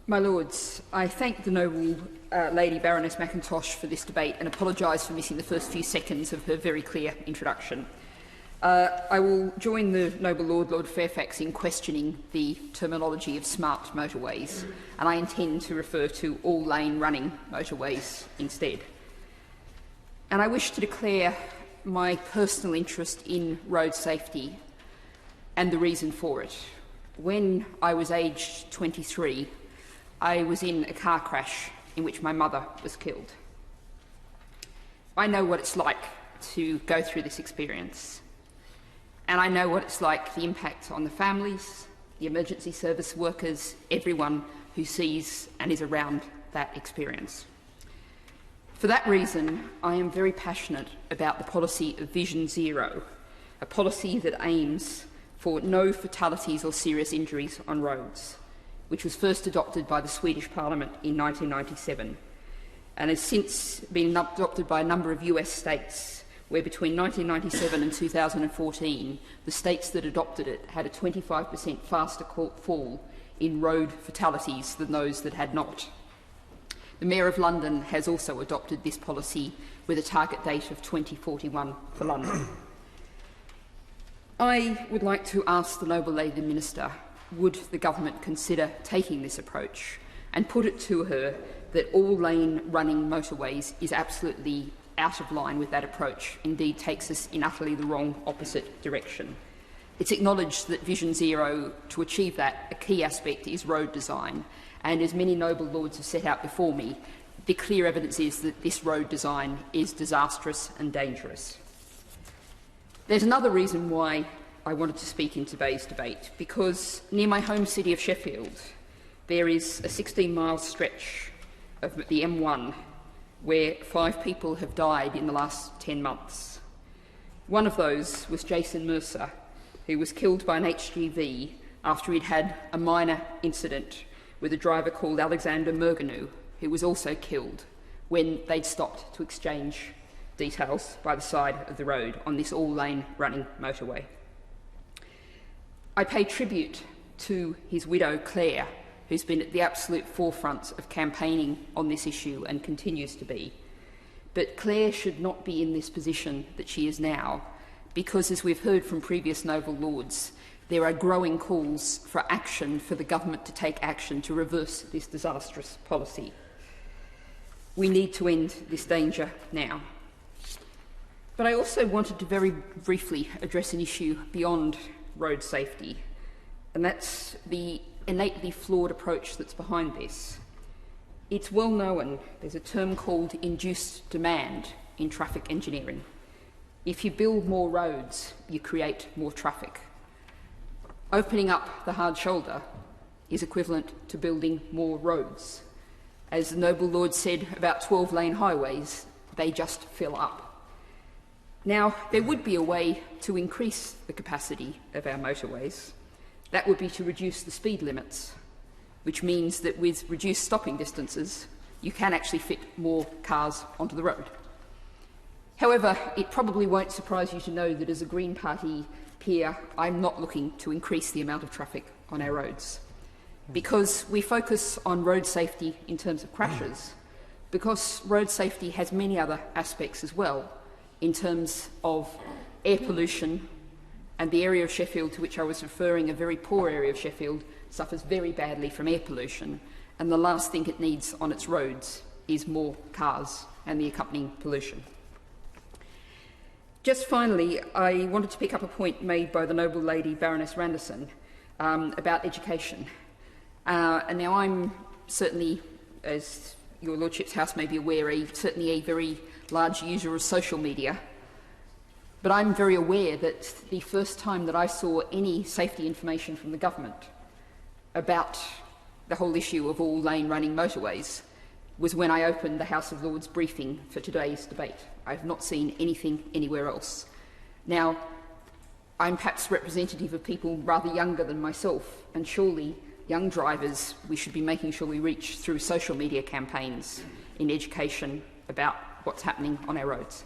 My Lords, I thank the noble Lady Baroness McIntosh for this debate and apologise for missing the first few seconds of her very clear introduction. I will join the noble Lord Fairfax in questioning the terminology of smart motorways, and I intend to refer to all-lane running motorways instead. And I wish to declare my personal interest in road safety and the reason for it. When I was aged 23, I was in a car crash in which my mother was killed. I know what it's like to go through this experience, and I know what it's like, the impact on the families, the emergency service workers, everyone who sees and is around that experience. For that reason, I am very passionate about the policy of Vision Zero, a policy that aims for no fatalities or serious injuries on roads, which was first adopted by the Swedish Parliament in 1997 and has since been adopted by a number of US states, where between 1997 and 2014, the states that adopted it had a 25% faster fall in road fatalities than those that had not. The Mayor of London has also adopted this policy with a target date of 2041 for London. I would like to ask the noble Lady Minister, would the government consider taking this approach and put it to her that all-lane running motorways is absolutely out of line with that approach, indeed takes us in utterly the wrong opposite direction. It's acknowledged that Vision Zero, to achieve that, a key aspect is road design, and as many noble lords have set out before me, the clear evidence is that this road design is disastrous and dangerous. There's another reason why I wanted to speak in today's debate, because near my home city of Sheffield, there is a 16-mile stretch of the M1 where 5 people have died in the last 10 months. One of those was Jason Mercer, who was killed by an HGV after he'd had a minor incident with a driver called Alexander Merganu, who was also killed when they'd stopped to exchange details by the side of the road on this all-lane running motorway. I pay tribute to his widow, Claire, who's been at the absolute forefront of campaigning on this issue and continues to be. But Claire should not be in this position that she is now, because, as we've heard from previous noble lords, there are growing calls for action, for the government to take action to reverse this disastrous policy. We need to end this danger now. But I also wanted to very briefly address an issue beyond road safety, and that's the innately flawed approach that's behind this. It's well known, there's a term called induced demand in traffic engineering. If you build more roads, you create more traffic. Opening up the hard shoulder is equivalent to building more roads. As the noble lord said about 12-lane highways, they just fill up. Now, there would be a way to increase the capacity of our motorways. That would be to reduce the speed limits, which means that with reduced stopping distances, you can actually fit more cars onto the road. However, it probably won't surprise you to know that as a Green Party peer, I'm not looking to increase the amount of traffic on our roads, because we focus on road safety in terms of crashes, because road safety has many other aspects as well, in terms of air pollution, and the area of Sheffield to which I was referring, a very poor area of Sheffield, suffers very badly from air pollution, and the last thing it needs on its roads is more cars and the accompanying pollution. Just finally, I wanted to pick up a point made by the noble Lady Baroness Randerson about education. And now I'm certainly, as your Lordship's House may be aware, certainly a very large user of social media. But I'm very aware that the first time that I saw any safety information from the government about the whole issue of all-lane running motorways was when I opened the House of Lords briefing for today's debate. I've not seen anything anywhere else. Now, I'm perhaps representative of people rather younger than myself, and surely young drivers, we should be making sure we reach through social media campaigns in education about what's happening on our roads.